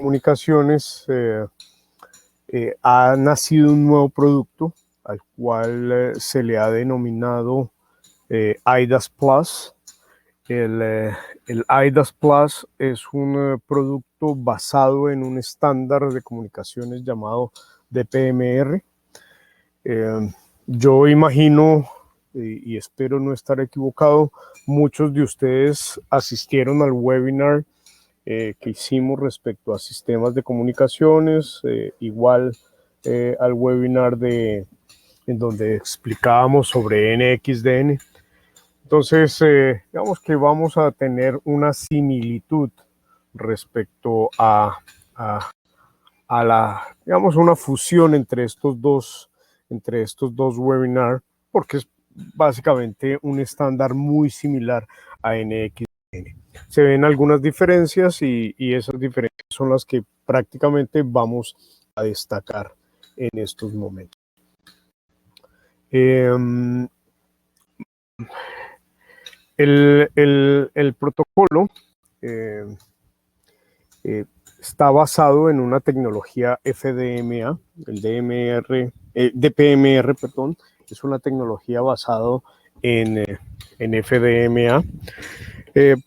comunicaciones ha nacido un nuevo producto al cual se le ha denominado IDAS Plus. El IDAS Plus es un producto basado en un estándar de comunicaciones llamado DPMR. Yo imagino y espero no estar equivocado, muchos de ustedes asistieron al webinar que hicimos respecto a sistemas de comunicaciones, igual al webinar en donde explicábamos sobre NXDN. Entonces, digamos que vamos a tener una similitud respecto a la, digamos, una fusión entre estos dos webinars, porque es básicamente un estándar muy similar a NXDN. Se ven algunas diferencias y esas diferencias son las que prácticamente vamos a destacar en estos momentos. El protocolo está basado en una tecnología FDMA, el DPMR, perdón, es una tecnología basada en FDMA.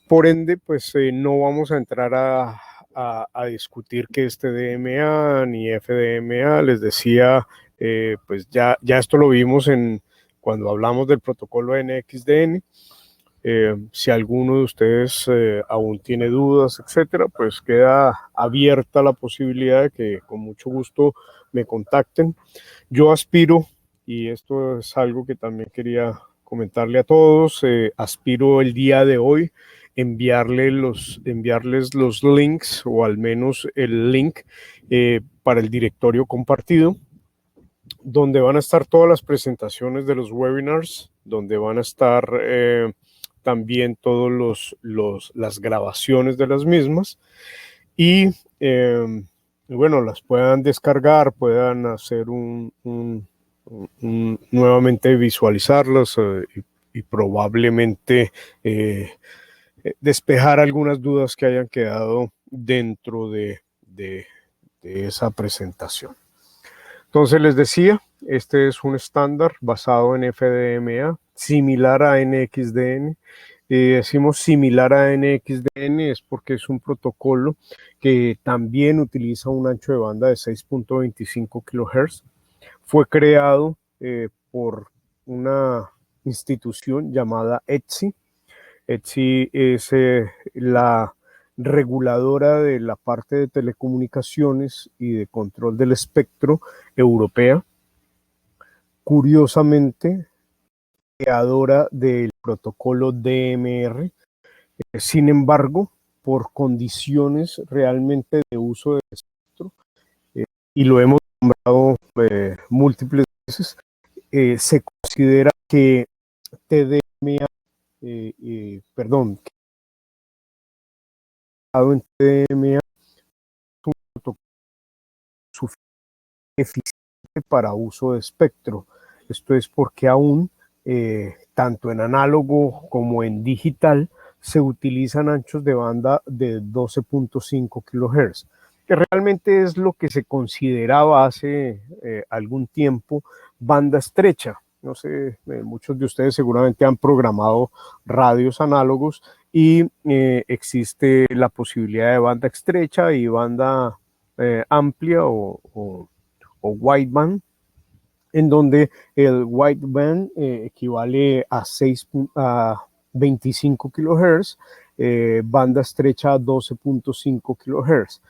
Por ende, pues no vamos a entrar a discutir que este DMA ni FDMA, les decía, pues ya esto lo vimos cuando hablamos del protocolo NXDN. Si alguno de ustedes aún tiene dudas, etcétera, pues queda abierta la posibilidad de que con mucho gusto me contacten. Yo aspiro, y esto es algo que también quería comentarle a todos, aspiro el día de hoy enviarles los links, o al menos el link para el directorio compartido, donde van a estar todas las presentaciones de los webinars, donde van a estar también todas las grabaciones de las mismas, y bueno, las puedan descargar, puedan hacer nuevamente visualizarlas y probablemente despejar algunas dudas que hayan quedado dentro de esa presentación. Entonces les decía, este es un estándar basado en FDMA, similar a NXDN. Decimos similar a NXDN es porque es un protocolo que también utiliza un ancho de banda de 6.25 kHz. Fue creado por una institución llamada ETSI. ETSI es la reguladora de la parte de telecomunicaciones y de control del espectro europea. Curiosamente, creadora del protocolo DMR. Sin embargo, por condiciones realmente de uso del espectro, y lo hemos nombrado múltiples veces, se considera que TDMA, perdón, en TDMA es un protocolo suficientemente eficiente para uso de espectro. Esto es porque aún, tanto en análogo como en digital, se utilizan anchos de banda de 12.5 kHz, que realmente es lo que se consideraba hace algún tiempo banda estrecha. No sé, muchos de ustedes seguramente han programado radios análogos y existe la posibilidad de banda estrecha y banda amplia o wideband, en donde el wideband equivale a 25 kHz, banda estrecha a 12.5 kHz.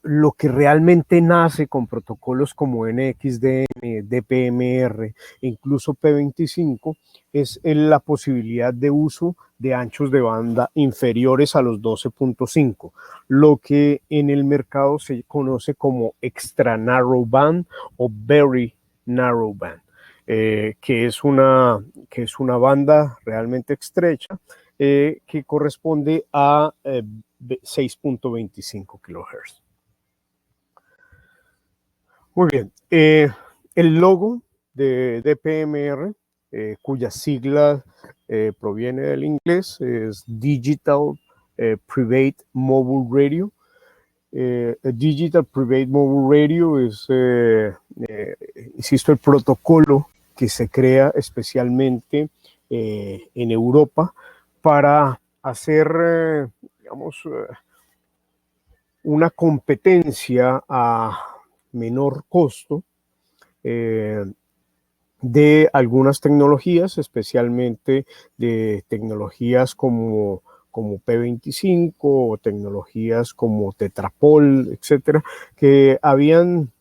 Lo que realmente nace con protocolos como NXDN, DPMR, incluso P25, es la posibilidad de uso de anchos de banda inferiores a los 12.5, lo que en el mercado se conoce como extra narrow band o very narrow band, que es una banda realmente estrecha que corresponde a 6.25 kHz. Muy bien, el logo de DPMR, cuya sigla proviene del inglés, es Digital Private Mobile Radio. a Digital Private Mobile Radio es, insisto, el protocolo que se crea especialmente en Europa para hacer, digamos, una competencia a menor costo de algunas tecnologías, especialmente de tecnologías como P25 o tecnologías como Tetrapol, etcétera, que habían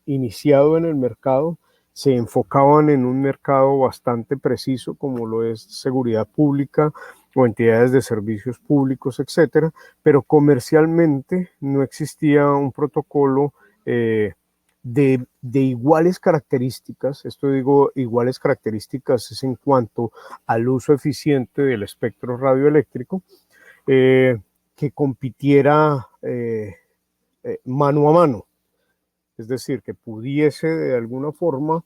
iniciado en el mercado, se enfocaban en un mercado bastante preciso como lo es seguridad pública o entidades de servicios públicos, etcétera, pero comercialmente no existía un protocolo de iguales características. Esto digo iguales características es en cuanto al uso eficiente del espectro radioeléctrico, que compitiera mano a mano, es decir, que pudiese de alguna forma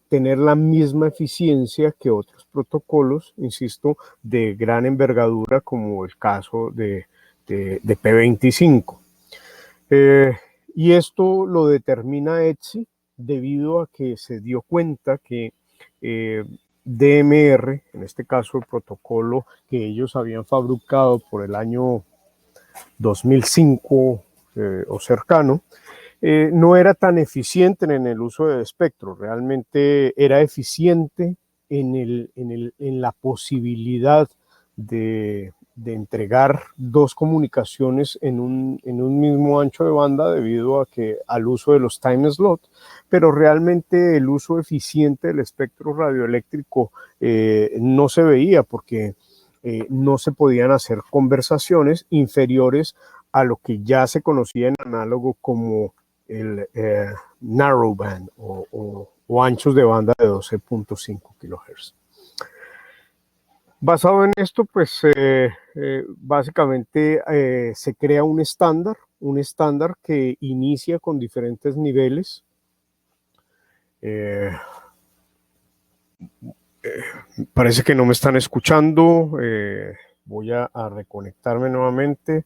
tener la misma eficiencia que otros protocolos, insisto, de gran envergadura como el caso de P25. Y esto lo determina ETSI debido a que se dio cuenta que DMR, en este caso el protocolo que ellos habían fabricado por el año 2005 o cercano, no era tan eficiente en el uso del espectro. Realmente era eficiente en la posibilidad de entregar dos comunicaciones en un mismo ancho de banda debido al uso de los time slot, pero realmente el uso eficiente del espectro radioeléctrico no se veía porque no se podían hacer conversaciones inferiores a lo que ya se conocía en análogo como el narrowband o anchos de banda de 12.5 kHz. Basado en esto, pues básicamente se crea un estándar que inicia con diferentes niveles. Parece que no me están escuchando. Voy a reconectarme nuevamente.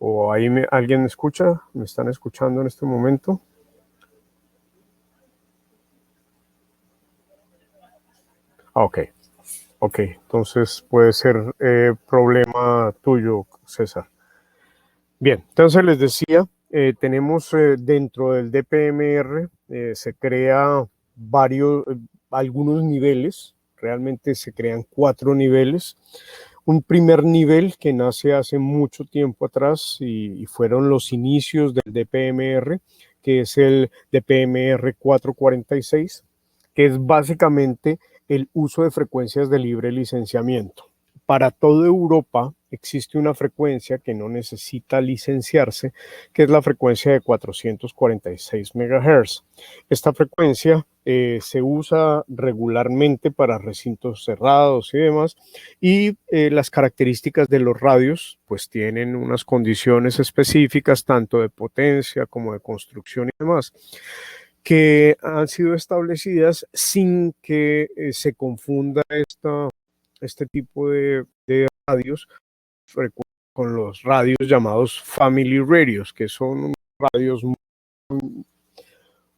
¿O ahí alguien me escucha? ¿Me están escuchando en este momento? Ok. Ok, entonces puede ser problema tuyo, César. Bien, entonces les decía, tenemos dentro del DPMR, se crea algunos niveles, realmente se crean 4 niveles. Un primer nivel que nace hace mucho tiempo atrás y fueron los inicios del DPMR, que es el DPMR 446, que es básicamente el uso de frecuencias de libre licenciamiento. Para toda Europa existe una frecuencia que no necesita licenciarse, que es la frecuencia de 446 MHz. Esta frecuencia se usa regularmente para recintos cerrados y demás, y las características de los radios pues tienen unas condiciones específicas tanto de potencia como de construcción y demás, que han sido establecidas sin que se confunda este tipo de radios con los radios llamados family radios, que son radios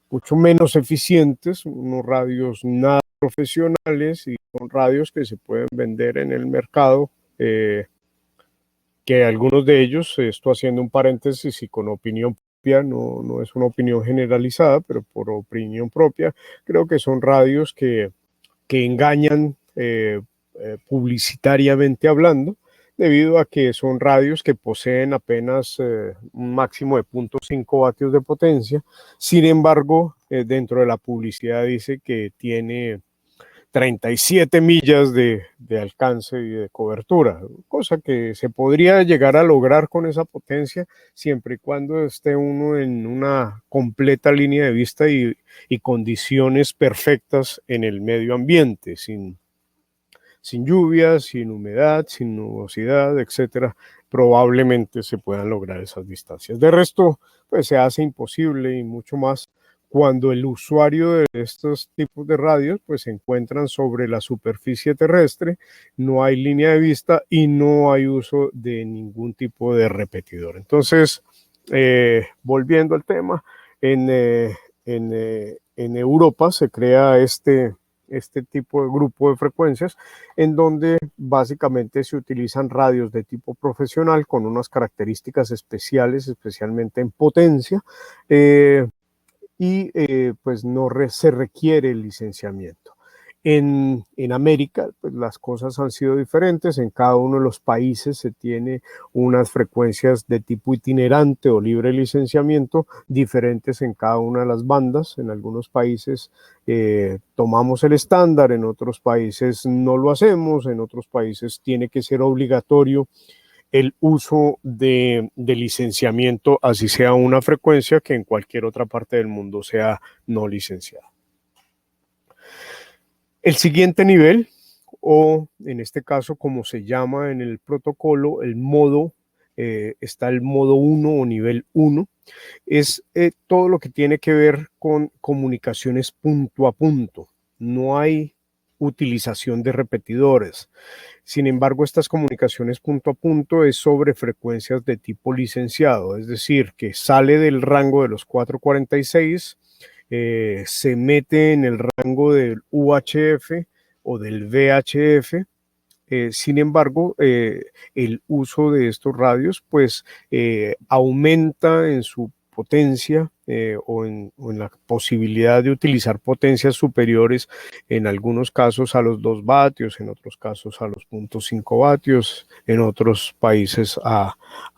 mucho menos eficientes, unos radios nada profesionales y son radios que se pueden vender en el mercado, que algunos de ellos, esto haciendo un paréntesis y con opinión propia, no es una opinión generalizada, pero por opinión propia, creo que son radios que engañan publicitariamente hablando, debido a que son radios que poseen apenas un máximo de 0.5 vatios de potencia. Sin embargo, dentro de la publicidad dice que tiene 37 millas de alcance y de cobertura, cosa que se podría llegar a lograr con esa potencia siempre y cuando esté uno en una completa línea de vista y condiciones perfectas en el medio ambiente, sin lluvias, sin humedad, sin nubosidad, etcétera. Probablemente se puedan lograr esas distancias. De resto, pues se hace imposible y mucho más cuando el usuario de estos tipos de radios pues se encuentran sobre la superficie terrestre, no hay línea de vista y no hay uso de ningún tipo de repetidor. Entonces, volviendo al tema, en Europa se crea este tipo de grupo de frecuencias en donde básicamente se utilizan radios de tipo profesional con unas características especiales, especialmente en potencia, y pues no se requiere el licenciamiento. En América, pues las cosas han sido diferentes. En cada uno de los países se tiene unas frecuencias de tipo itinerante o libre licenciamiento diferentes en cada una de las bandas. En algunos países tomamos el estándar, en otros países no lo hacemos, en otros países tiene que ser obligatorio el uso de licenciamiento, así sea una frecuencia que en cualquier otra parte del mundo sea no licenciada. El siguiente nivel, o en este caso como se llama en el protocolo, el modo, está el modo 1 o nivel 1, es todo lo que tiene que ver con comunicaciones punto a punto. No hay utilización de repetidores. Sin embargo, estas comunicaciones punto a punto es sobre frecuencias de tipo licenciado, es decir, que sale del rango de los 446, se mete en el rango del UHF o del VHF. Sin embargo, el uso de estos radios pues aumenta en su potencia o en la posibilidad de utilizar potencias superiores en algunos casos a los 2 vatios, en otros casos a los 0.5 vatios, en otros países a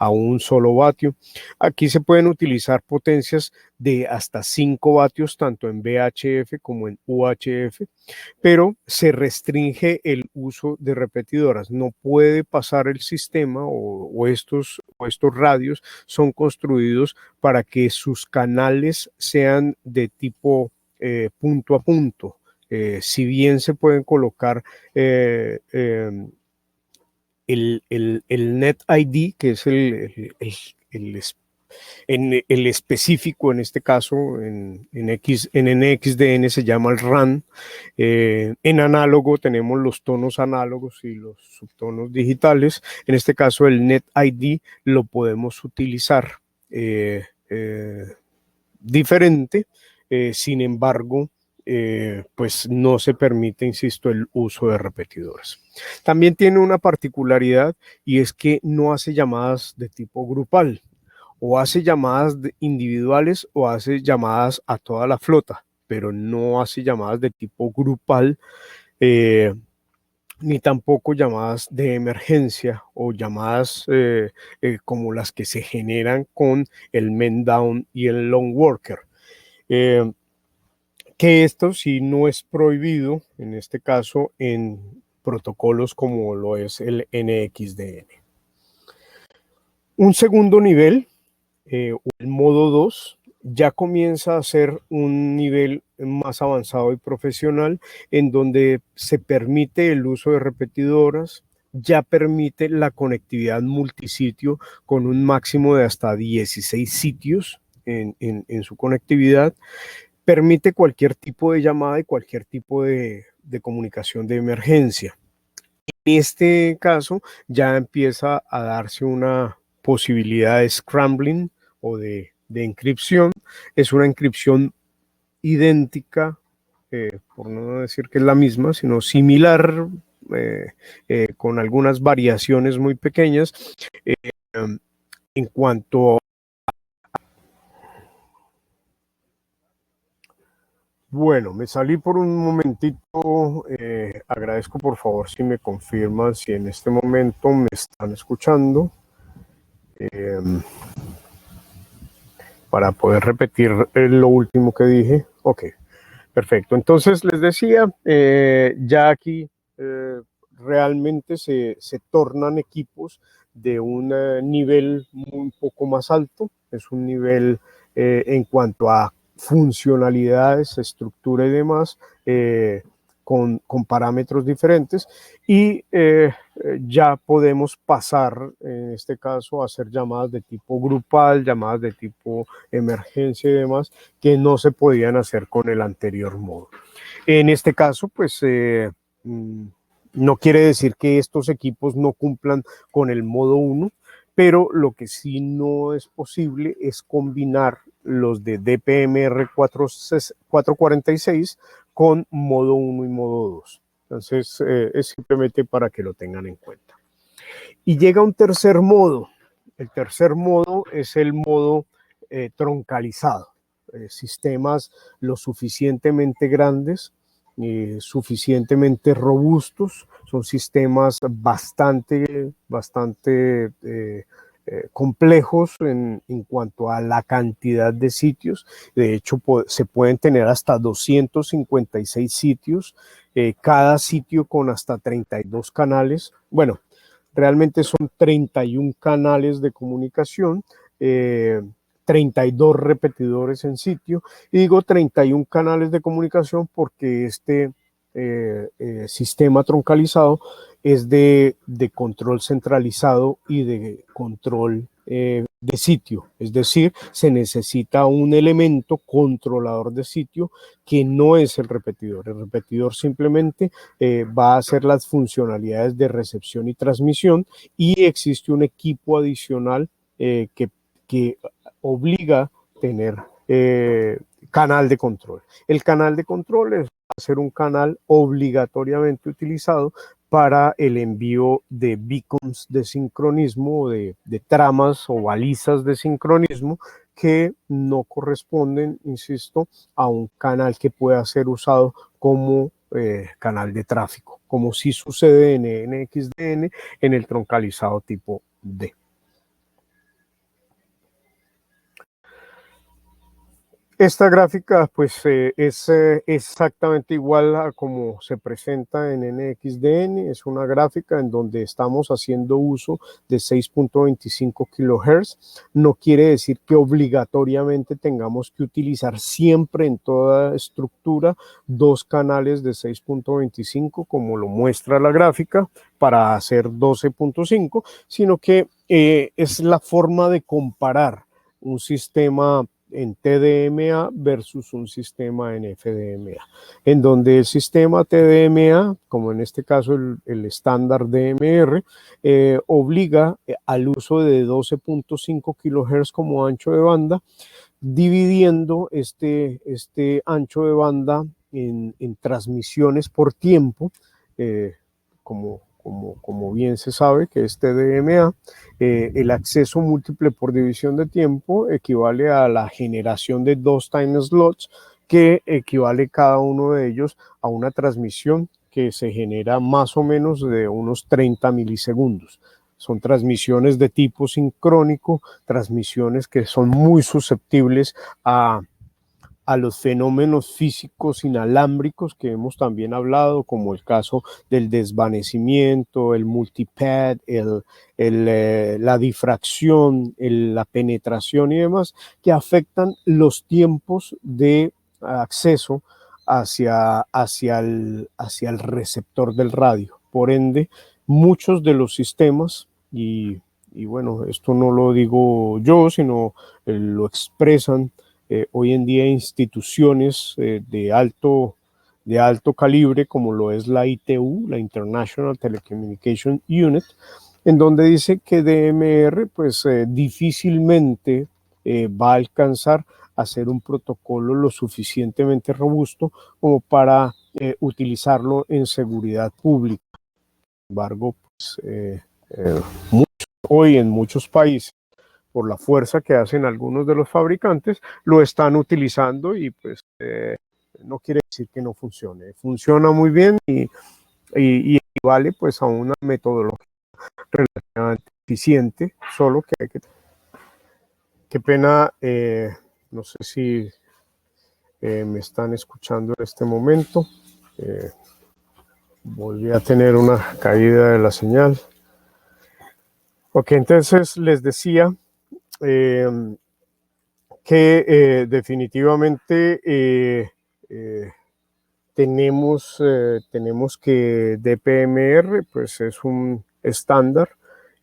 un solo vatio. Aquí se pueden utilizar potencias de hasta 5 vatios tanto en VHF como en UHF, pero se restringe el uso de repetidoras. No puede pasar el sistema o estos radios son construidos para que sus canales sean de tipo punto a punto. Si bien se pueden colocar el Net ID, que es el específico, en este caso en NXDN se llama el RAN. En análogo tenemos los tonos análogos y los subtonos digitales. En este caso el Net ID lo podemos utilizar diferente, sin embargo, pues no se permite, insisto, el uso de repetidores. También tiene una particularidad y es que no hace llamadas de tipo grupal, o hace llamadas individuales o hace llamadas a toda la flota, pero no hace llamadas de tipo grupal, ni tampoco llamadas de emergencia o llamadas como las que se generan con el men down y el long worker. Que esto sí no es prohibido, en este caso, en protocolos como lo es el NXDN. Un segundo nivel, el modo 2, ya comienza a ser un nivel más avanzado y profesional, en donde se permite el uso de repetidoras, ya permite la conectividad multisitio con un máximo de hasta 16 sitios en su conectividad, permite cualquier tipo de llamada y cualquier tipo de comunicación de emergencia. En este caso ya empieza a darse una posibilidad de scrambling o de encripción. Es una encripción idéntica, por no decir que es la misma, sino similar, con algunas variaciones muy pequeñas en cuanto. Bueno, me salí por un momentito. Agradezco por favor si me confirman si en este momento me están escuchando, para poder repetir lo último que dije. Ok, perfecto. Entonces les decía, ya aquí realmente se tornan equipos de un nivel un poco más alto. Es un nivel en cuanto a funcionalidades, estructura y demás, con parámetros diferentes y ya podemos pasar, en este caso, a hacer llamadas de tipo grupal, llamadas de tipo emergencia y demás, que no se podían hacer con el anterior modo. En este caso, pues no quiere decir que estos equipos no cumplan con el modo 1, pero lo que sí no es posible es combinar los de DPMR 446 con modo 1 y modo 2. Entonces, es simplemente para que lo tengan en cuenta. Y llega un tercer modo. El tercer modo es el modo troncalizado. Sistemas lo suficientemente grandes, suficientemente robustos, son sistemas bastante complejos en cuanto a la cantidad de sitios. De hecho, se pueden tener hasta 256 sitios, cada sitio con hasta 32 canales. Bueno, realmente son 31 canales de comunicación, 32 repetidores en sitio, y digo 31 canales de comunicación porque este sistema troncalizado es de control centralizado y de control de sitio, es decir, se necesita un elemento controlador de sitio que no es el repetidor simplemente va a hacer las funcionalidades de recepción y transmisión, y existe un equipo adicional que obliga a tener canal de control. El canal de control es ser un canal obligatoriamente utilizado para el envío de beacons de sincronismo, de tramas o balizas de sincronismo que no corresponden, insisto, a un canal que pueda ser usado como canal de tráfico, como sí sucede en NXDN en el troncalizado tipo D. Esta gráfica pues es exactamente igual a como se presenta en NXDN, es una gráfica en donde estamos haciendo uso de 6.25 kHz, no quiere decir que obligatoriamente tengamos que utilizar siempre en toda estructura dos canales de 6.25 como lo muestra la gráfica para hacer 12.5, sino que es la forma de comparar un sistema en TDMA versus un sistema en FDMA, en donde el sistema TDMA, como en este caso el estándar DMR, obliga al uso de 12.5 kHz como ancho de banda, dividiendo este ancho de banda en transmisiones por tiempo, como bien se sabe que es TDMA, el acceso múltiple por división de tiempo equivale a la generación de 2 time slots, que equivale cada uno de ellos a una transmisión que se genera más o menos de unos 30 milisegundos. Son transmisiones de tipo sincrónico, transmisiones que son muy susceptibles a los fenómenos físicos inalámbricos que hemos también hablado, como el caso del desvanecimiento, el multipad, la difracción, la penetración y demás, que afectan los tiempos de acceso hacia el receptor del radio. Por ende, muchos de los sistemas, y bueno, esto no lo digo yo, sino lo expresan hoy en día instituciones de alto calibre, como lo es la ITU, la International Telecommunication Unit, en donde dice que DMR pues difícilmente va a alcanzar a ser un protocolo lo suficientemente robusto como para utilizarlo en seguridad pública. Sin embargo, pues, hoy en muchos países, por la fuerza que hacen algunos de los fabricantes, lo están utilizando, y pues no quiere decir que no funcione. Funciona muy bien y equivale pues a una metodología relativamente eficiente, solo que hay que... Qué pena, no sé si me están escuchando en este momento. Volví a tener una caída de la señal. Ok, entonces les decía que definitivamente tenemos que DPMR pues es un estándar,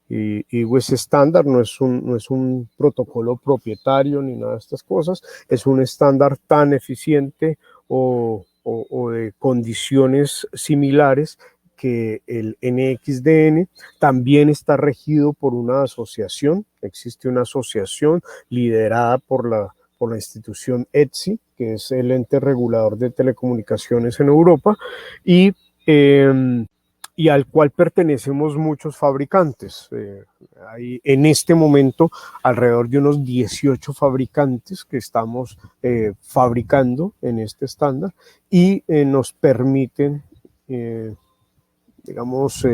y ese estándar no es un protocolo propietario ni nada de estas cosas, es un estándar tan eficiente o de condiciones similares que el NXDN. También está regido por una asociación, existe una asociación liderada por la institución ETSI, que es el ente regulador de telecomunicaciones en Europa, y al cual pertenecemos muchos fabricantes. Hay en este momento alrededor de unos 18 fabricantes que estamos fabricando en este estándar, y nos permiten digamos,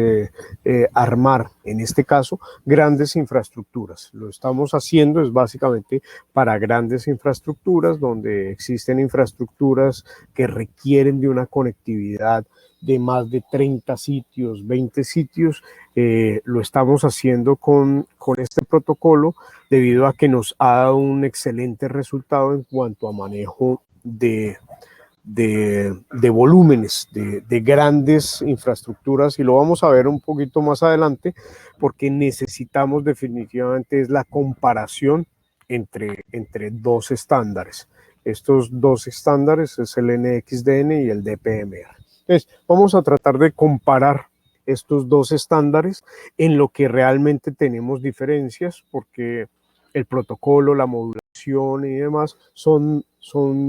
armar, en este caso, grandes infraestructuras. Lo estamos haciendo es básicamente para grandes infraestructuras, donde existen infraestructuras que requieren de una conectividad de más de 30 sitios, 20 sitios. Lo estamos haciendo con este protocolo debido a que nos ha dado un excelente resultado en cuanto a manejo de volúmenes, de grandes infraestructuras, y lo vamos a ver un poquito más adelante, porque necesitamos definitivamente es la comparación entre dos estándares. Estos dos estándares es el NXDN y el DPMR. Entonces, vamos a tratar de comparar estos dos estándares en lo que realmente tenemos diferencias, porque el protocolo, la modulación y demás son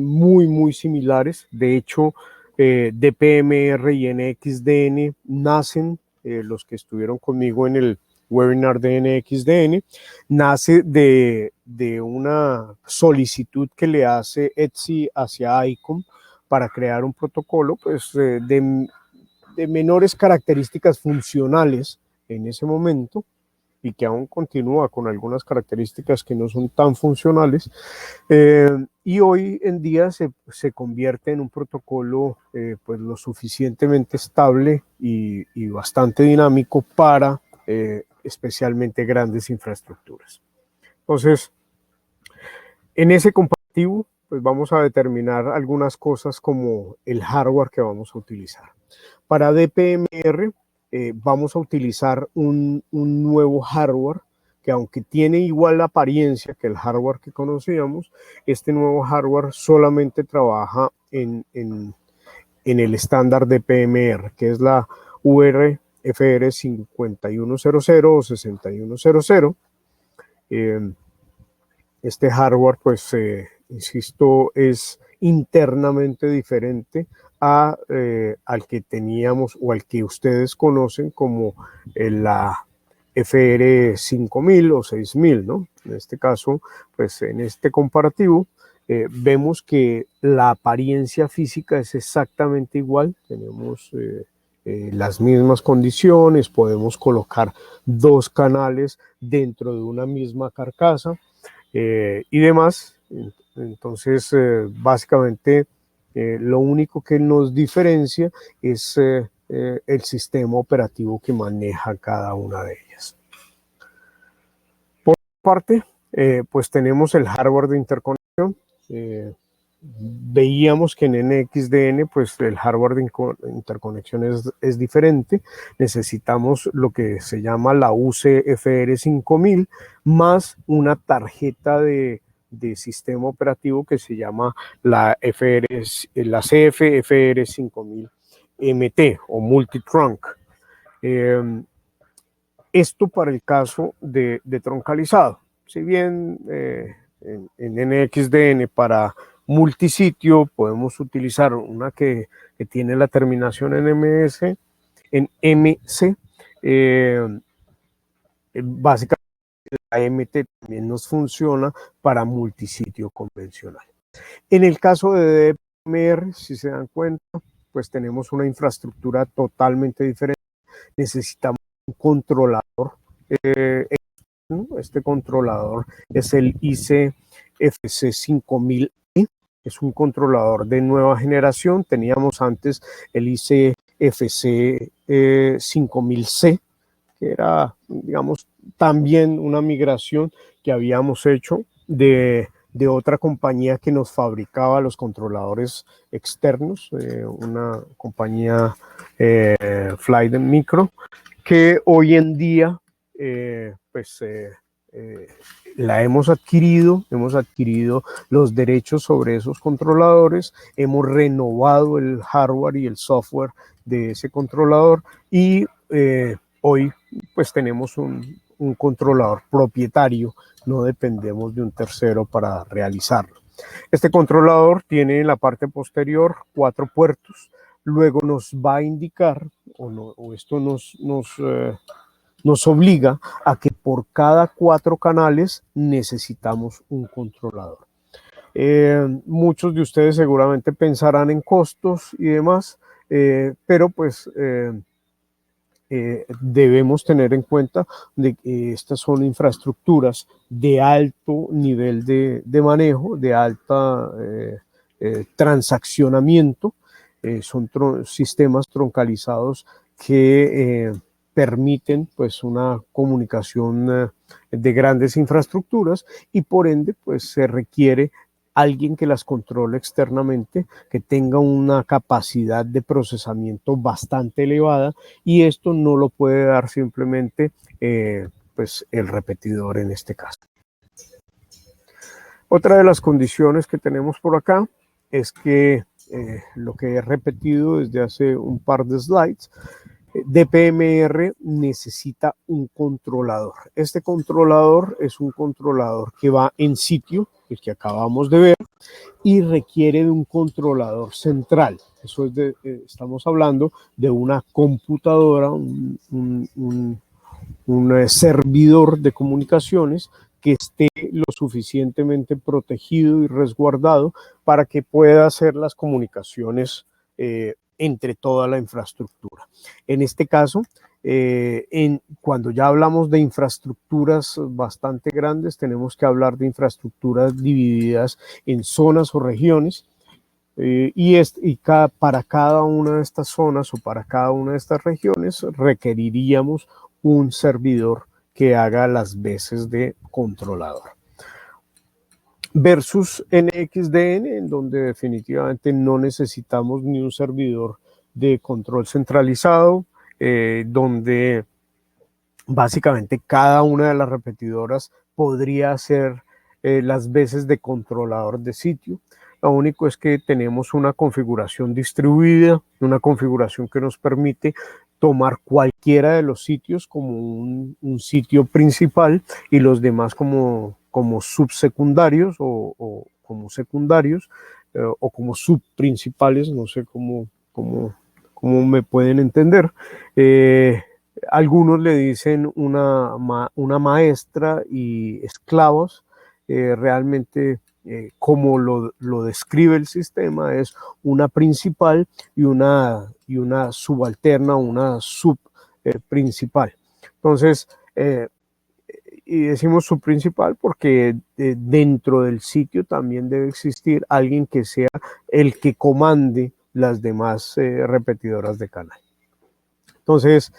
muy similares. De hecho, DPMR y NXDN nacen, los que estuvieron conmigo en el webinar de NXDN, nace de una solicitud que le hace ETSI hacia ICOM para crear un protocolo pues, de menores características funcionales en ese momento, y que aún continúa con algunas características que no son tan funcionales, y hoy en día se convierte en un protocolo pues lo suficientemente estable y bastante dinámico para especialmente grandes infraestructuras. Entonces, en ese comparativo pues vamos a determinar algunas cosas como el hardware que vamos a utilizar. Para DPMR vamos a utilizar un nuevo hardware que, aunque tiene igual la apariencia que el hardware que conocíamos, este nuevo hardware solamente trabaja en el estándar DPMR, que es la URFR 5100 o 6100. Este hardware, pues, insisto, es internamente diferente al que teníamos o al que ustedes conocen como la FR 5000 o 6000, ¿no? En este caso, pues en este comparativo, vemos que la apariencia física es exactamente igual. Tenemos las mismas condiciones, podemos colocar dos canales dentro de una misma carcasa y demás. Entonces, básicamente, lo único que nos diferencia es el sistema operativo que maneja cada una de ellas. Por parte, pues tenemos el hardware de interconexión. Veíamos que en NXDN pues el hardware de interconexión es diferente. Necesitamos lo que se llama la UCFR 5000 más una tarjeta de sistema operativo que se llama la CFFR 5000 MT o Multitrunk. Esto para el caso de troncalizado. Si bien en NXDN para multisitio podemos utilizar una que tiene la terminación en MC, básicamente la MT también nos funciona para multisitio convencional. En el caso de DPMR, si se dan cuenta, pues tenemos una infraestructura totalmente diferente. Necesitamos un controlador. Este controlador es el ICFC 5000E, es un controlador de nueva generación. Teníamos antes el ICFC 5000C, que era, digamos, también una migración que habíamos hecho de de otra compañía que nos fabricaba los controladores externos, una compañía Flyden Micro, que hoy en día la hemos adquirido los derechos sobre esos controladores, hemos renovado el hardware y el software de ese controlador y hoy pues tenemos un controlador propietario, no dependemos de un tercero para realizarlo. Este controlador tiene en la parte posterior 4 puertos, luego nos va a indicar, o esto nos obliga a que por cada 4 canales necesitamos un controlador. Muchos de ustedes seguramente pensarán en costos y demás, pero pues debemos tener en cuenta de que estas son infraestructuras de alto nivel de manejo, de alta transaccionamiento, son sistemas troncalizados que permiten pues una comunicación de grandes infraestructuras y por ende pues se requiere alguien que las controle externamente, que tenga una capacidad de procesamiento bastante elevada y esto no lo puede dar simplemente pues el repetidor en este caso. Otra de las condiciones que tenemos por acá es que lo que he repetido desde hace un par de slides, DPMR necesita un controlador. Este controlador es un controlador que va en sitio, el que acabamos de ver, y requiere de un controlador central. Eso es estamos hablando de una computadora, un servidor de comunicaciones que esté lo suficientemente protegido y resguardado para que pueda hacer las comunicaciones entre toda la infraestructura. En este caso, cuando ya hablamos de infraestructuras bastante grandes, tenemos que hablar de infraestructuras divididas en zonas o regiones, para cada una de estas zonas o para cada una de estas regiones requeriríamos un servidor que haga las veces de controlador. Versus NXDN, en donde definitivamente no necesitamos ni un servidor de control centralizado, donde básicamente cada una de las repetidoras podría hacer las veces de controlador de sitio. Lo único es que tenemos una configuración distribuida, una configuración que nos permite tomar cualquiera de los sitios como un sitio principal y los demás como subsecundarios o como secundarios o como subprincipales, no sé cómo me pueden entender. Algunos le dicen una maestra y esclavos. Realmente, como lo describe el sistema, es una principal y una subalterna, una subprincipal. Entonces, y decimos subprincipal porque dentro del sitio también debe existir alguien que sea el que comande las demás repetidoras de canal. Entonces,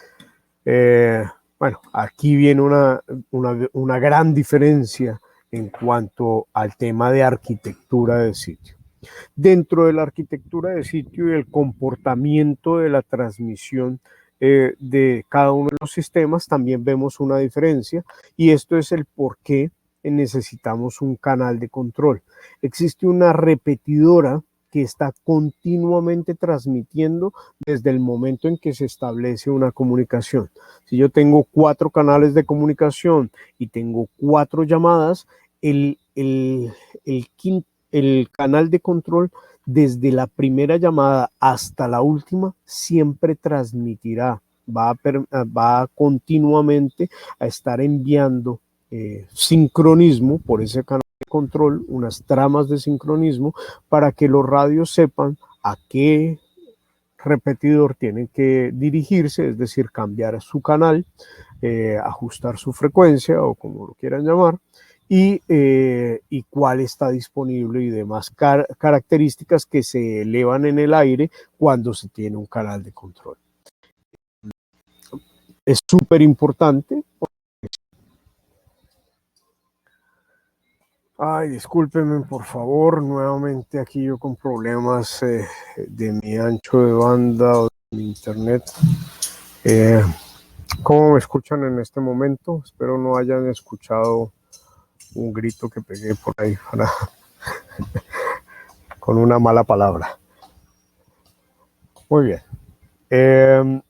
bueno, aquí viene una gran diferencia en cuanto al tema de arquitectura de sitio. Dentro de la arquitectura de sitio y el comportamiento de la transmisión de cada uno de los sistemas, también vemos una diferencia y esto es el por qué necesitamos un canal de control. Existe una repetidora que está continuamente transmitiendo desde el momento en que se establece una comunicación. Si yo tengo 4 canales de comunicación y tengo 4 llamadas, el canal de control desde la primera llamada hasta la última siempre transmitirá, va continuamente a estar enviando sincronismo por ese canal de control, unas tramas de sincronismo para que los radios sepan a qué repetidor tienen que dirigirse, es decir, cambiar su canal, ajustar su frecuencia o como lo quieran llamar, y cuál está disponible y demás características que se elevan en el aire cuando se tiene un canal de control. Es súper importante. Ay, discúlpenme, por favor, nuevamente aquí yo con problemas de mi ancho de banda o de mi internet. Eh, ¿Cómo me escuchan en este momento? Espero no hayan escuchado un grito que pegué por ahí con una mala palabra. Muy bien.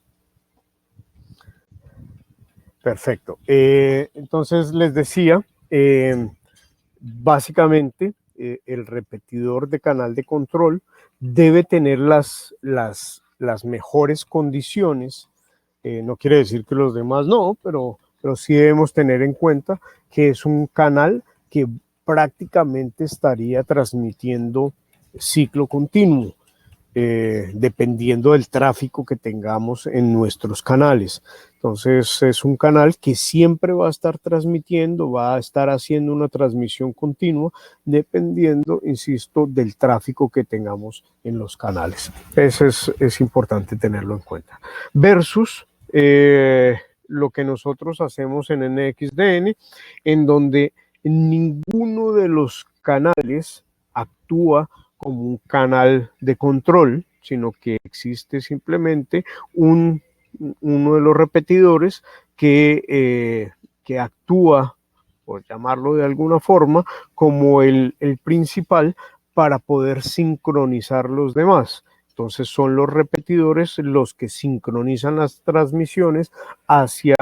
Perfecto. Entonces les decía, básicamente el repetidor de canal de control debe tener las mejores condiciones. No quiere decir que los demás no, pero sí debemos tener en cuenta que es un canal que prácticamente estaría transmitiendo ciclo continuo, dependiendo del tráfico que tengamos en nuestros canales. Entonces es un canal que siempre va a estar transmitiendo, va a estar haciendo una transmisión continua, dependiendo, insisto, del tráfico que tengamos en los canales. Eso es importante tenerlo en cuenta. Versus lo que nosotros hacemos en NXDN, en donde ninguno de los canales actúa como un canal de control, sino que existe simplemente uno de los repetidores que actúa, por llamarlo de alguna forma, como el principal para poder sincronizar los demás. Entonces son los repetidores los que sincronizan las transmisiones hacia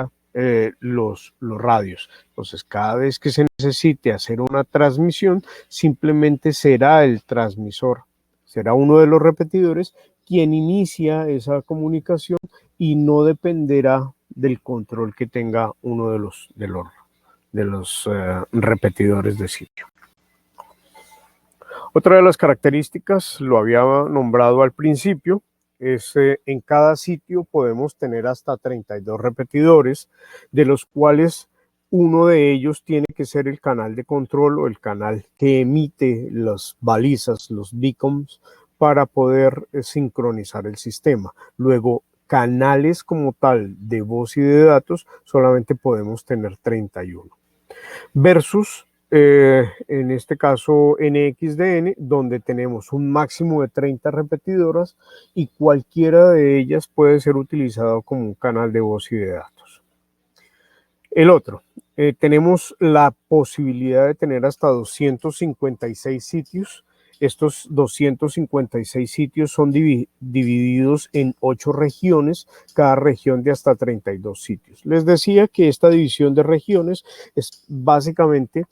los radios. Entonces cada vez que se necesite hacer una transmisión, simplemente será el transmisor, será uno de los repetidores quien inicia esa comunicación y no dependerá del control que tenga uno de los repetidores de sitio. Otra de las características, lo había nombrado al principio, es en cada sitio podemos tener hasta 32 repetidores, de los cuales uno de ellos tiene que ser el canal de control o el canal que emite las balizas, los beacons, para poder sincronizar el sistema. Luego, canales como tal de voz y de datos, solamente podemos tener 31. Versus en este caso NXDN, donde tenemos un máximo de 30 repetidoras y cualquiera de ellas puede ser utilizado como un canal de voz y de datos. El otro, tenemos la posibilidad de tener hasta 256 sitios. Estos 256 sitios son divididos en 8 regiones, cada región de hasta 32 sitios. Les decía que esta división de regiones es básicamente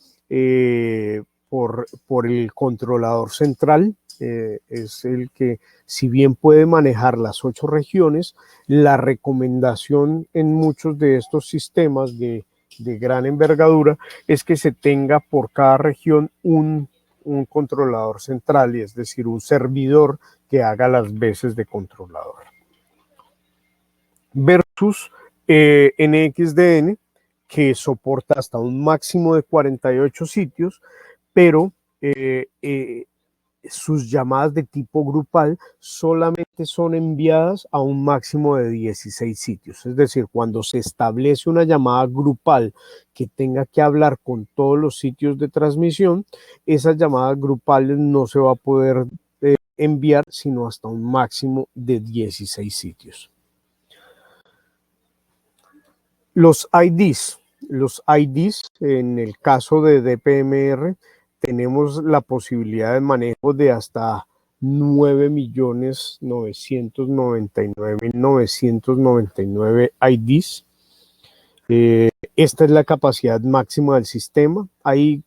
por el controlador central, es el que, si bien puede manejar las 8 regiones, la recomendación en muchos de estos sistemas de gran envergadura es que se tenga por cada región un controlador central, y es decir, un servidor que haga las veces de controlador. Versus NXDN, que soporta hasta un máximo de 48 sitios, pero sus llamadas de tipo grupal solamente son enviadas a un máximo de 16 sitios. Es decir, cuando se establece una llamada grupal que tenga que hablar con todos los sitios de transmisión, esas llamadas grupales no se va a poder enviar sino hasta un máximo de 16 sitios. Los IDs, en el caso de DPMR, tenemos la posibilidad de manejo de hasta 9.999.999 IDs. Esta es la capacidad máxima del sistema. Hay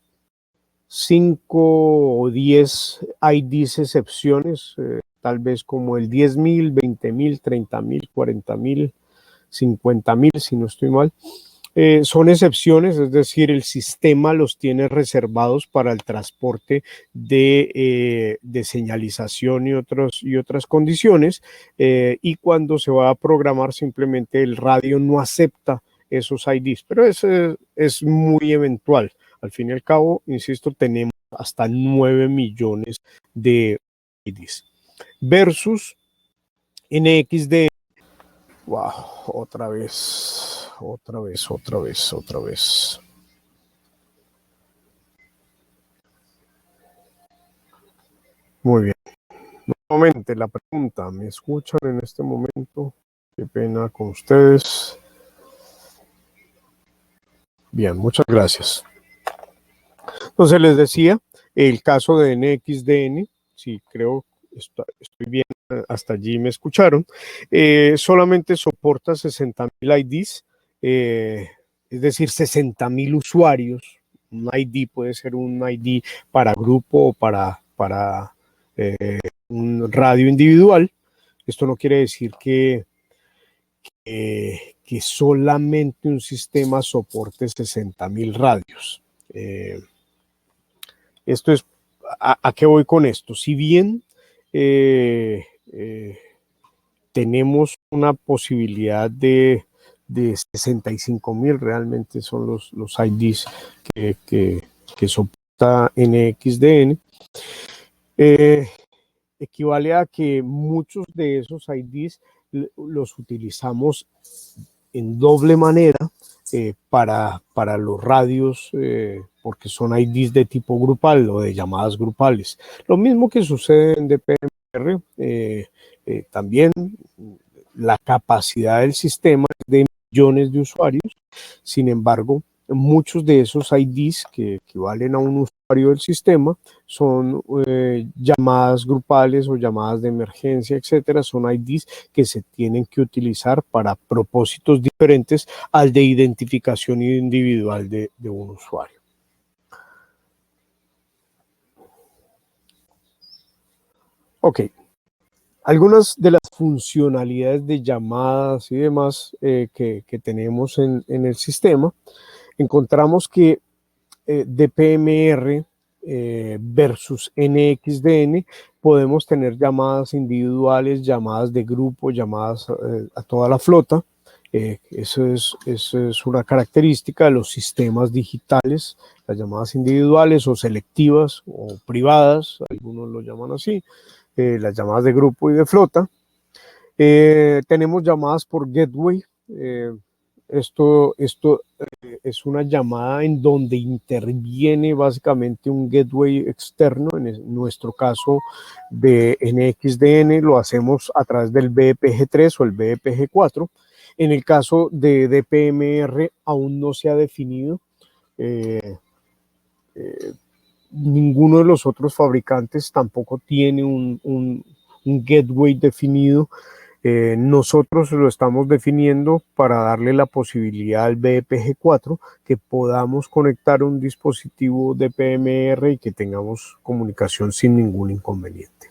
5 o 10 IDs excepciones, tal vez como el 10.000, 20.000, 30.000, 40.000, 50.000, si no estoy mal. Son excepciones, es decir, el sistema los tiene reservados para el transporte de señalización y otras condiciones, y cuando se va a programar simplemente el radio no acepta esos IDs, pero eso es muy eventual. Al fin y al cabo, insisto, tenemos hasta 9 millones de IDs. Versus NXDN. Wow, otra vez. Muy bien. Nuevamente la pregunta, ¿me escuchan en este momento? Qué pena con ustedes. Bien, muchas gracias. Entonces les decía, el caso de NXDN, sí creo, estoy bien, hasta allí me escucharon, solamente soporta 60.000 IDs, es decir, 60.000 usuarios. Un ID puede ser un ID para grupo o para un radio individual. Esto no quiere decir que solamente un sistema soporte 60.000 radios. Esto es, ¿a qué voy con esto? Si bien eh, eh, tenemos una posibilidad de 65.000, realmente son los IDs que soporta NXDN, equivale a que muchos de esos IDs los utilizamos en doble manera para los radios, porque son IDs de tipo grupal o de llamadas grupales. Lo mismo que sucede en DPMR, también la capacidad del sistema es de millones de usuarios. Sin embargo, muchos de esos IDs que equivalen a un usuario del sistema son llamadas grupales o llamadas de emergencia, etcétera. Son IDs que se tienen que utilizar para propósitos diferentes al de identificación individual de un usuario. Ok. Algunas de las funcionalidades de llamadas y demás que tenemos en el sistema, encontramos que DPMR versus NXDN, podemos tener llamadas individuales, llamadas de grupo, llamadas a toda la flota. Eso es una característica de los sistemas digitales, las llamadas individuales o selectivas o privadas, algunos lo llaman así, las llamadas de grupo y de flota. Tenemos llamadas por gateway. Esto es una llamada en donde interviene básicamente un gateway externo. En nuestro caso de NXDN lo hacemos a través del BPG3 o el BPG4. En el caso de DPMR aún no se ha definido. Eh, eh, Ninguno de los otros fabricantes tampoco tiene un gateway definido. Nosotros lo estamos definiendo para darle la posibilidad al BPG4 que podamos conectar un dispositivo de PMR y que tengamos comunicación sin ningún inconveniente.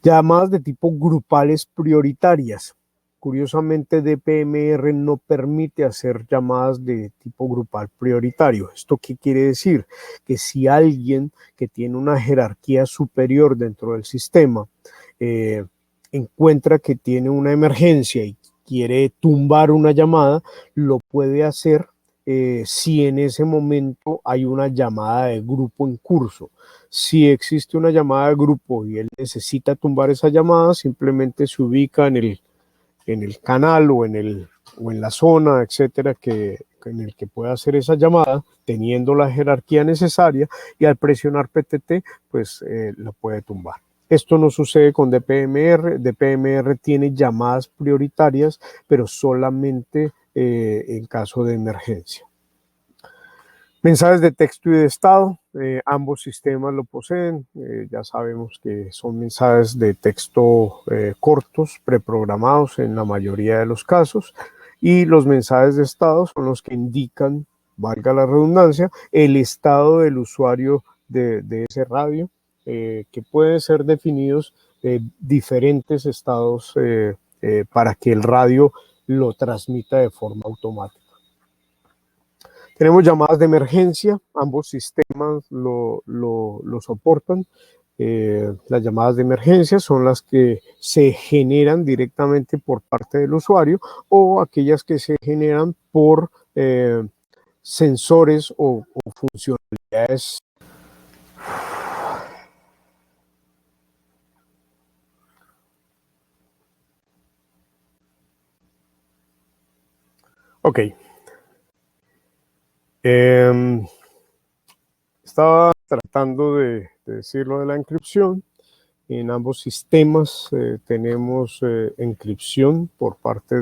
Llamadas de tipo grupales prioritarias. Curiosamente, DPMR no permite hacer llamadas de tipo grupal prioritario. ¿Esto qué quiere decir? Que si alguien que tiene una jerarquía superior dentro del sistema encuentra que tiene una emergencia y quiere tumbar una llamada, lo puede hacer si en ese momento hay una llamada de grupo en curso. Si existe una llamada de grupo y él necesita tumbar esa llamada, simplemente se ubica en el canal o en la zona, etcétera, en el que pueda hacer esa llamada, teniendo la jerarquía necesaria, y al presionar PTT, pues lo puede tumbar. Esto no sucede con DPMR. DPMR tiene llamadas prioritarias, pero solamente en caso de emergencia. Mensajes de texto y de estado, ambos sistemas lo poseen. Ya sabemos que son mensajes de texto cortos, preprogramados en la mayoría de los casos, y los mensajes de estado son los que indican, valga la redundancia, el estado del usuario de ese radio, que pueden ser definidos diferentes estados para que el radio lo transmita de forma automática. Tenemos llamadas de emergencia, ambos sistemas lo soportan. Las llamadas de emergencia son las que se generan directamente por parte del usuario o aquellas que se generan por sensores o funcionalidades. Ok. Estaba tratando de decir lo de la encripción. En ambos sistemas tenemos encripción por parte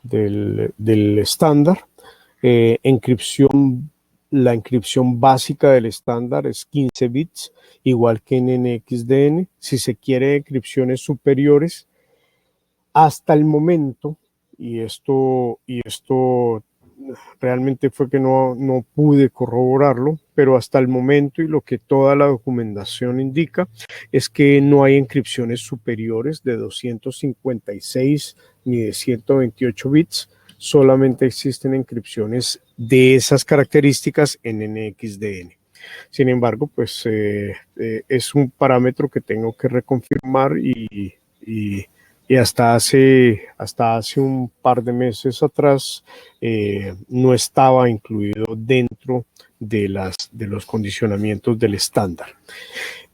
del estándar. La encripción básica del estándar es 15 bits, igual que en NXDN. Si se quiere encripciones superiores, hasta el momento, y esto realmente fue que no pude corroborarlo, pero hasta el momento y lo que toda la documentación indica es que no hay encripciones superiores de 256 ni de 128 bits, solamente existen encripciones de esas características en NXDN. Sin embargo, pues es un parámetro que tengo que reconfirmar y hasta hace un par de meses atrás no estaba incluido dentro de los condicionamientos del estándar.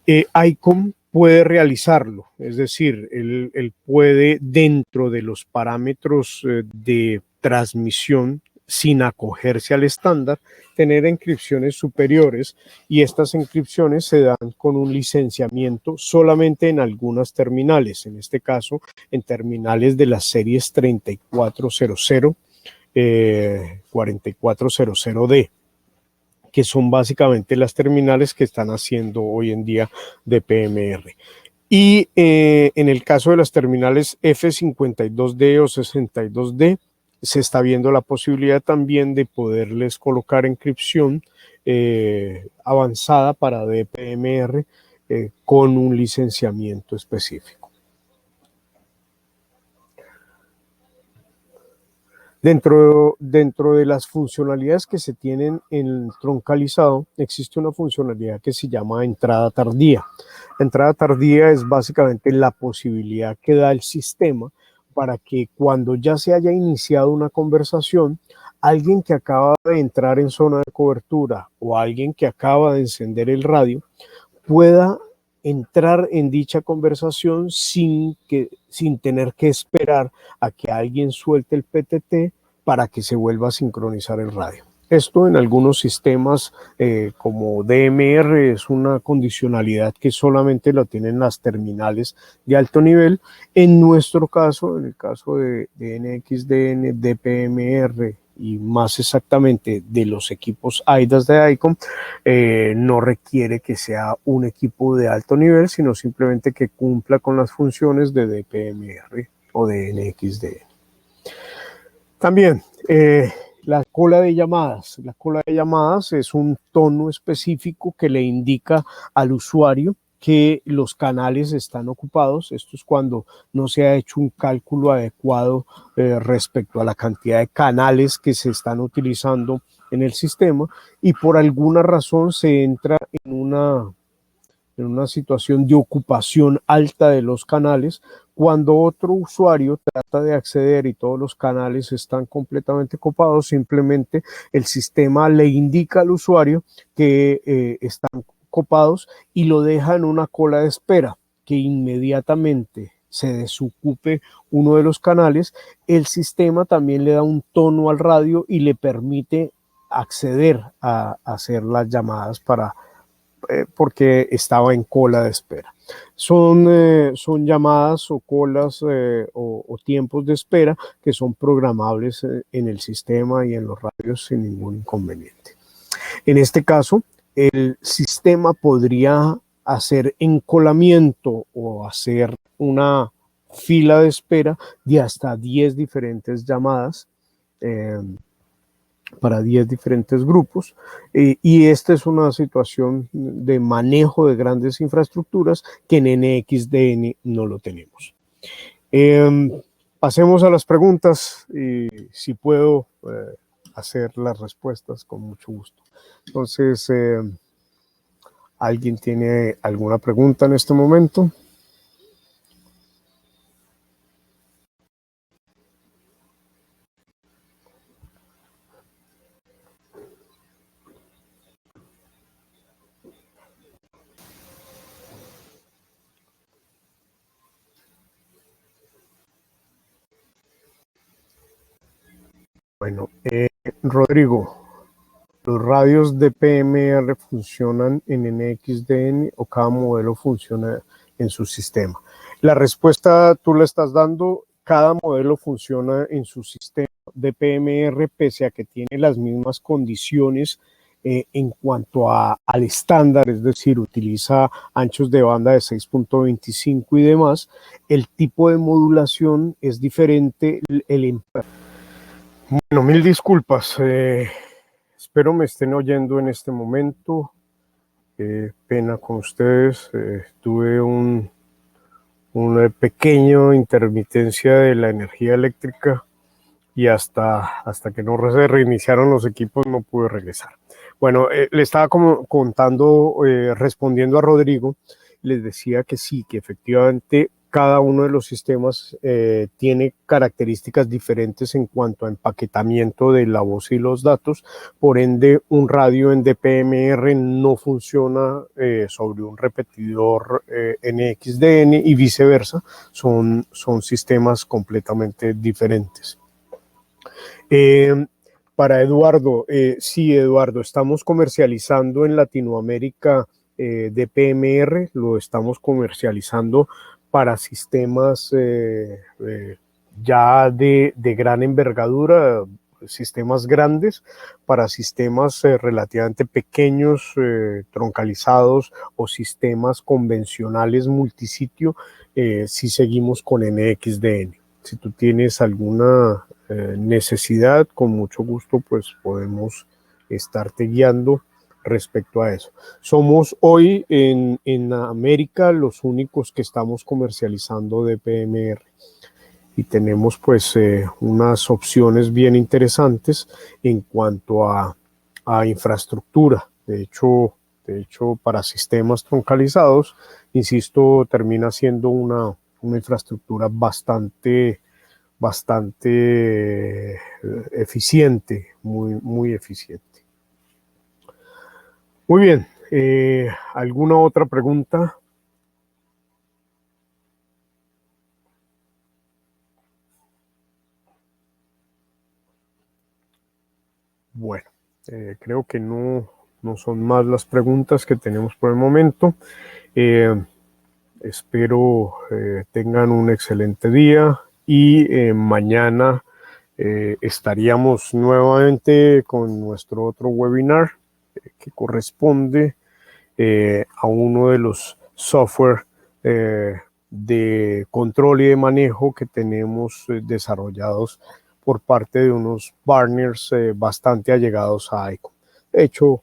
ICOM puede realizarlo, es decir, él puede, dentro de los parámetros de transmisión, sin acogerse al estándar, tener encripciones superiores, y estas encripciones se dan con un licenciamiento solamente en algunas terminales, en este caso en terminales de las series 3400, 4400D, que son básicamente las terminales que están haciendo hoy en día DPMR. Y en el caso de las terminales F52D o 62D, se está viendo la posibilidad también de poderles colocar encripción avanzada para DPMR con un licenciamiento específico. Dentro de las funcionalidades que se tienen en troncalizado, existe una funcionalidad que se llama entrada tardía. La entrada tardía es básicamente la posibilidad que da el sistema para que cuando ya se haya iniciado una conversación, alguien que acaba de entrar en zona de cobertura o alguien que acaba de encender el radio pueda entrar en dicha conversación sin tener que esperar a que alguien suelte el PTT para que se vuelva a sincronizar el radio. Esto en algunos sistemas como DMR es una condicionalidad que solamente la tienen las terminales de alto nivel. En nuestro caso, en el caso de NXDN, DPMR y más exactamente de los equipos AIDAS de ICOM, no requiere que sea un equipo de alto nivel, sino simplemente que cumpla con las funciones de DPMR o de NXDN. También la cola de llamadas. La cola de llamadas es un tono específico que le indica al usuario que los canales están ocupados. Esto es cuando no se ha hecho un cálculo adecuado respecto a la cantidad de canales que se están utilizando en el sistema, y por alguna razón se entra en una situación de ocupación alta de los canales, cuando otro usuario trata de acceder y todos los canales están completamente copados. Simplemente el sistema le indica al usuario que están copados y lo deja en una cola de espera, que inmediatamente se desocupe uno de los canales. El sistema también le da un tono al radio y le permite acceder a hacer las llamadas porque estaba en cola de espera. Son llamadas o colas o tiempos de espera que son programables en el sistema y en los radios sin ningún inconveniente. En este caso, el sistema podría hacer encolamiento o hacer una fila de espera de hasta 10 diferentes llamadas para 10 diferentes grupos, y esta es una situación de manejo de grandes infraestructuras que en NXDN no lo tenemos. Pasemos a las preguntas, y si puedo hacer las respuestas con mucho gusto. Entonces, ¿alguien tiene alguna pregunta en este momento? Bueno, Rodrigo, ¿los radios de PMR funcionan en NXDN o cada modelo funciona en su sistema. La respuesta tú la estás dando, cada modelo funciona en su sistema de PMR pese a que tiene las mismas condiciones en cuanto al estándar, es decir, utiliza anchos de banda de 6.25 y demás. El tipo de modulación es diferente. Bueno, mil disculpas. Espero me estén oyendo en este momento. Pena con ustedes. Tuve una pequeña intermitencia de la energía eléctrica y hasta que no se reiniciaron los equipos no pude regresar. Bueno, le estaba contando, respondiendo a Rodrigo, les decía que sí, que efectivamente cada uno de los sistemas tiene características diferentes en cuanto a empaquetamiento de la voz y los datos. Por ende, un radio en DPMR no funciona sobre un repetidor NXDN y viceversa. Son sistemas completamente diferentes. Para Eduardo, sí, Eduardo, estamos comercializando en Latinoamérica DPMR, lo estamos comercializando para sistemas ya de gran envergadura, sistemas grandes, para sistemas relativamente pequeños, troncalizados o sistemas convencionales multisitio, si seguimos con NXDN. Si tú tienes alguna necesidad, con mucho gusto pues podemos estarte guiando respecto a eso. Somos hoy en América los únicos que estamos comercializando DPMR y tenemos pues unas opciones bien interesantes en cuanto a infraestructura. De hecho, para sistemas troncalizados, insisto, termina siendo una infraestructura bastante eficiente, muy eficiente. Muy bien, ¿alguna otra pregunta? Bueno, creo que no son más las preguntas que tenemos por el momento. Espero tengan un excelente día y mañana estaríamos nuevamente con nuestro otro webinar que corresponde a uno de los software de control y de manejo que tenemos desarrollados por parte de unos partners bastante allegados a ICON. De hecho,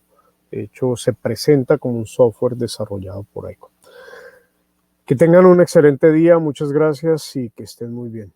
se presenta como un software desarrollado por ICON. Que tengan un excelente día, muchas gracias y que estén muy bien.